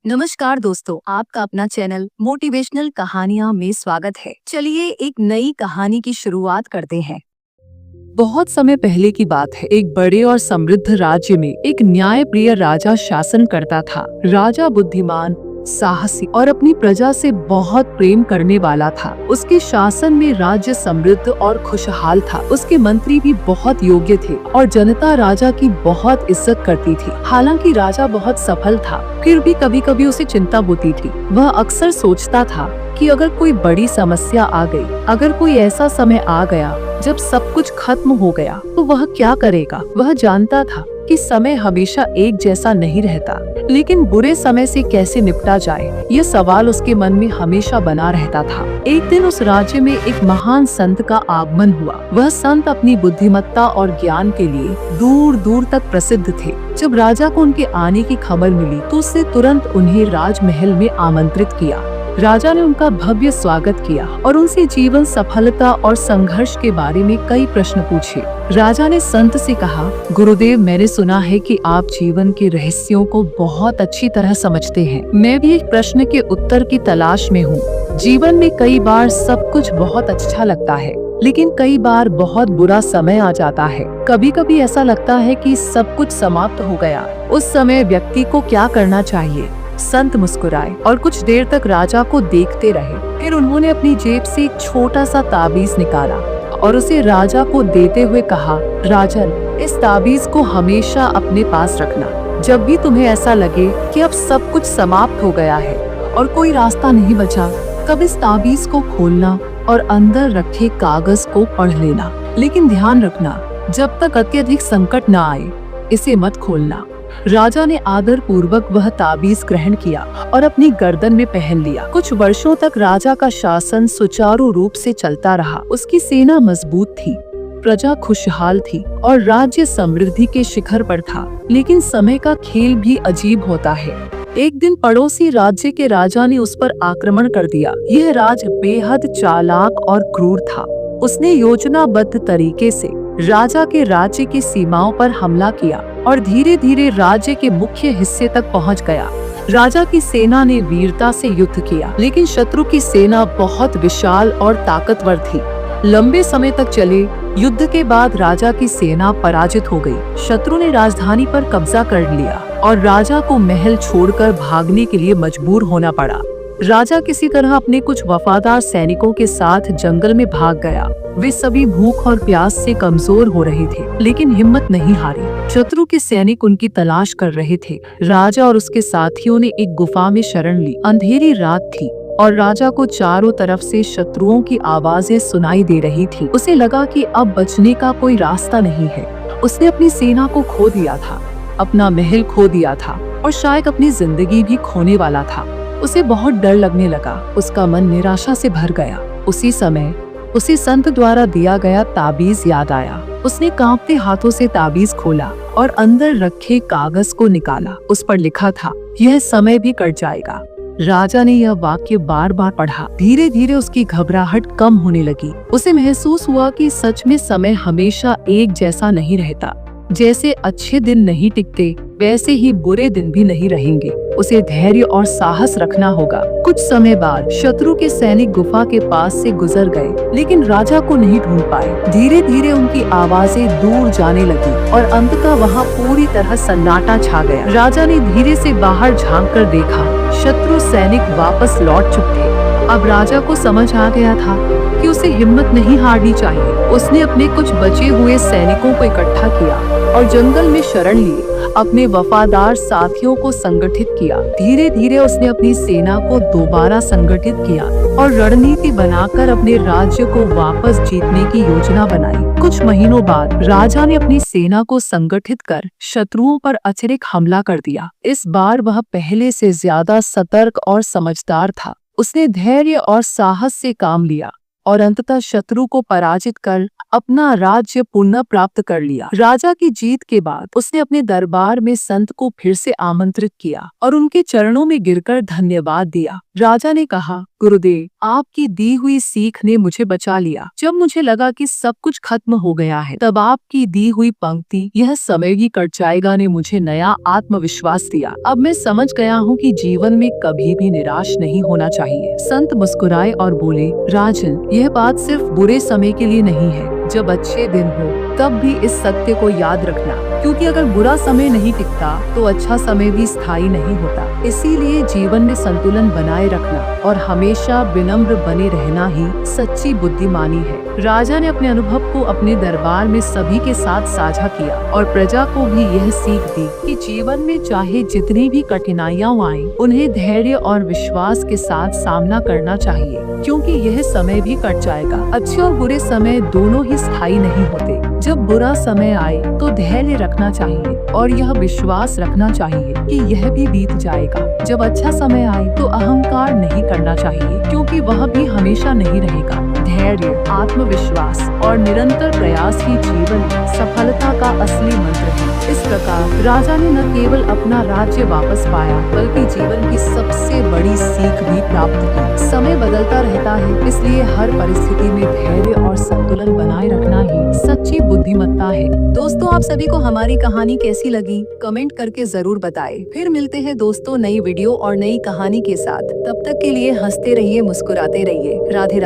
नमस्कार दोस्तों, आपका अपना चैनल मोटिवेशनल कहानियां में स्वागत है। चलिए एक नई कहानी की शुरुआत करते हैं। बहुत समय पहले की बात है। एक बड़े और समृद्ध राज्य में एक न्यायप्रिय राजा शासन करता था। राजा बुद्धिमान, साहसी और अपनी प्रजा से बहुत प्रेम करने वाला था। उसके शासन में राज्य समृद्ध और खुशहाल था। उसके मंत्री भी बहुत योग्य थे और जनता राजा की बहुत इज्जत करती थी। हालांकि राजा बहुत सफल था, फिर भी कभी कभी उसे चिंता होती थी। वह अक्सर सोचता था कि अगर कोई बड़ी समस्या आ गई, अगर कोई ऐसा समय आ गया जब सब कुछ खत्म हो गया, तो वह क्या करेगा। वह जानता था कि समय हमेशा एक जैसा नहीं रहता, लेकिन बुरे समय से कैसे निपटा जाए, यह सवाल उसके मन में हमेशा बना रहता था। एक दिन उस राज्य में एक महान संत का आगमन हुआ। वह संत अपनी बुद्धिमत्ता और ज्ञान के लिए दूर दूर तक प्रसिद्ध थे। जब राजा को उनके आने की खबर मिली तो उसने तुरंत उन्हें राजमहल में आमंत्रित किया। राजा ने उनका भव्य स्वागत किया और उनसे जीवन सफलता और संघर्ष के बारे में कई प्रश्न पूछे। राजा ने संत से कहा, गुरुदेव, मैंने सुना है कि आप जीवन के रहस्यों को बहुत अच्छी तरह समझते हैं। मैं भी एक प्रश्न के उत्तर की तलाश में हूँ। जीवन में कई बार सब कुछ बहुत अच्छा लगता है, लेकिन कई बार बहुत बुरा समय आ जाता है। कभी कभी ऐसा लगता है कि सब कुछ समाप्त हो गया। उस समय व्यक्ति को क्या करना चाहिए? संत मुस्कुराए और कुछ देर तक राजा को देखते रहे। फिर उन्होंने अपनी जेब से एक छोटा सा ताबीज निकाला और उसे राजा को देते हुए कहा, राजन, इस ताबीज को हमेशा अपने पास रखना। जब भी तुम्हें ऐसा लगे कि अब सब कुछ समाप्त हो गया है और कोई रास्ता नहीं बचा, तब इस ताबीज को खोलना और अंदर रखे कागज को पढ़ लेना। लेकिन ध्यान रखना, जब तक अत्यधिक संकट न आए, इसे मत खोलना। राजा ने आदर पूर्वक वह ताबीज ग्रहण किया और अपनी गर्दन में पहन लिया। कुछ वर्षों तक राजा का शासन सुचारू रूप से चलता रहा। उसकी सेना मजबूत थी, प्रजा खुशहाल थी और राज्य समृद्धि के शिखर पर था। लेकिन समय का खेल भी अजीब होता है। एक दिन पड़ोसी राज्य के राजा ने उस पर आक्रमण कर दिया। यह राज बेहद चालाक और क्रूर था। उसने योजनाबद्ध तरीके से राजा के राज्य की सीमाओं पर हमला किया और धीरे धीरे राज्य के मुख्य हिस्से तक पहुंच गया। राजा की सेना ने वीरता से युद्ध किया, लेकिन शत्रु की सेना बहुत विशाल और ताकतवर थी। लंबे समय तक चले युद्ध के बाद राजा की सेना पराजित हो गई। शत्रु ने राजधानी पर कब्जा कर लिया और राजा को महल छोड़कर भागने के लिए मजबूर होना पड़ा। राजा किसी तरह अपने कुछ वफादार सैनिकों के साथ जंगल में भाग गया। वे सभी भूख और प्यास से कमजोर हो रहे थे, लेकिन हिम्मत नहीं हारी। शत्रु के सैनिक उनकी तलाश कर रहे थे। राजा और उसके साथियों ने एक गुफा में शरण ली। अंधेरी रात थी और राजा को चारों तरफ से शत्रुओं की आवाजें सुनाई दे रही थी। उसे लगा कि अब बचने का कोई रास्ता नहीं है। उसने अपनी सेना को खो दिया था, अपना महल खो दिया था और शायद अपनी जिंदगी भी खोने वाला था। उसे बहुत डर लगने लगा। उसका मन निराशा से भर गया। उसी समय उसे संत द्वारा दिया गया ताबीज याद आया। उसने कांपते हाथों से ताबीज खोला और अंदर रखे कागज को निकाला। उस पर लिखा था, यह समय भी कट जाएगा। राजा ने यह वाक्य बार बार पढ़ा। धीरे धीरे उसकी घबराहट कम होने लगी। उसे महसूस हुआ कि सच में समय हमेशा एक जैसा नहीं रहता। जैसे अच्छे दिन नहीं टिकते, वैसे ही बुरे दिन भी नहीं रहेंगे। उसे धैर्य और साहस रखना होगा। कुछ समय बाद शत्रु के सैनिक गुफा के पास से गुजर गए, लेकिन राजा को नहीं ढूंढ पाए। धीरे धीरे उनकी आवाजें दूर जाने लगी और अंततः वहाँ पूरी तरह सन्नाटा छा गया। राजा ने धीरे से बाहर झांक कर देखा, शत्रु सैनिक वापस लौट चुके थे। अब राजा को समझ आ गया था कि उसे हिम्मत नहीं हारनी चाहिए। उसने अपने कुछ बचे हुए सैनिकों को इकट्ठा किया और जंगल में शरण ली। अपने वफादार साथियों को संगठित किया। धीरे धीरे उसने अपनी सेना को दोबारा संगठित किया और रणनीति बनाकर अपने राज्य को वापस जीतने की योजना बनाई। कुछ महीनों बाद राजा ने अपनी सेना को संगठित कर शत्रुओं पर अतिरिक्त हमला कर दिया। इस बार वह पहले से ज्यादा सतर्क और समझदार था। उसने धैर्य और साहस से काम लिया और अंततः शत्रु को पराजित कर अपना राज्य पुनः प्राप्त कर लिया। राजा की जीत के बाद उसने अपने दरबार में संत को फिर से आमंत्रित किया और उनके चरणों में गिरकर धन्यवाद दिया। राजा ने कहा, गुरुदेव, आपकी दी हुई सीख ने मुझे बचा लिया। जब मुझे लगा कि सब कुछ खत्म हो गया है, तब आपकी दी हुई पंक्ति, यह समय ही कट जाएगा, ने मुझे नया आत्मविश्वास दिया। अब मैं समझ गया हूँ कि जीवन में कभी भी निराश नहीं होना चाहिए। संत मुस्कुराए और बोले, राजन, यह बात सिर्फ बुरे समय के लिए नहीं है। जब अच्छे दिन हो तब भी इस सत्य को याद रखना, क्योंकि अगर बुरा समय नहीं टिकता तो अच्छा समय भी स्थायी नहीं होता। इसीलिए जीवन में संतुलन बनाए रखना और हमेशा विनम्र बने रहना ही सच्ची बुद्धिमानी है। राजा ने अपने अनुभव को अपने दरबार में सभी के साथ साझा किया और प्रजा को भी यह सीख दी कि जीवन में चाहे जितनी भी कठिनाइयां आएं, उन्हें धैर्य और विश्वास के साथ सामना करना चाहिए, क्योंकि यह समय भी कट जाएगा। अच्छे और बुरे समय दोनों ही स्थायी नहीं होते। जब बुरा समय आए तो धैर्य रखना चाहिए और यह विश्वास रखना चाहिए कि यह भी बीत जाएगा। जब अच्छा समय आए तो अहंकार नहीं करना चाहिए, क्योंकि वह भी हमेशा नहीं रहेगा। धैर्य, आत्मविश्वास और निरंतर प्रयास ही जीवन में सफलता का असली मंत्र है। इस प्रकार राजा ने न केवल अपना राज्य वापस पाया, बल्कि जीवन की सबसे बड़ी सीख भी प्राप्त की। समय बदलता रहता है, इसलिए हर परिस्थिति में धैर्य और संतुलन बनाए रखना ही सच्ची बुद्धिमत्ता है। दोस्तों, आप सभी को हमारी कहानी कैसी लगी कमेंट करके जरूर बताएं। फिर मिलते हैं दोस्तों नई वीडियो और नई कहानी के साथ। तब तक के लिए हंसते रहिए, मुस्कुराते रहिए। राधे राधे।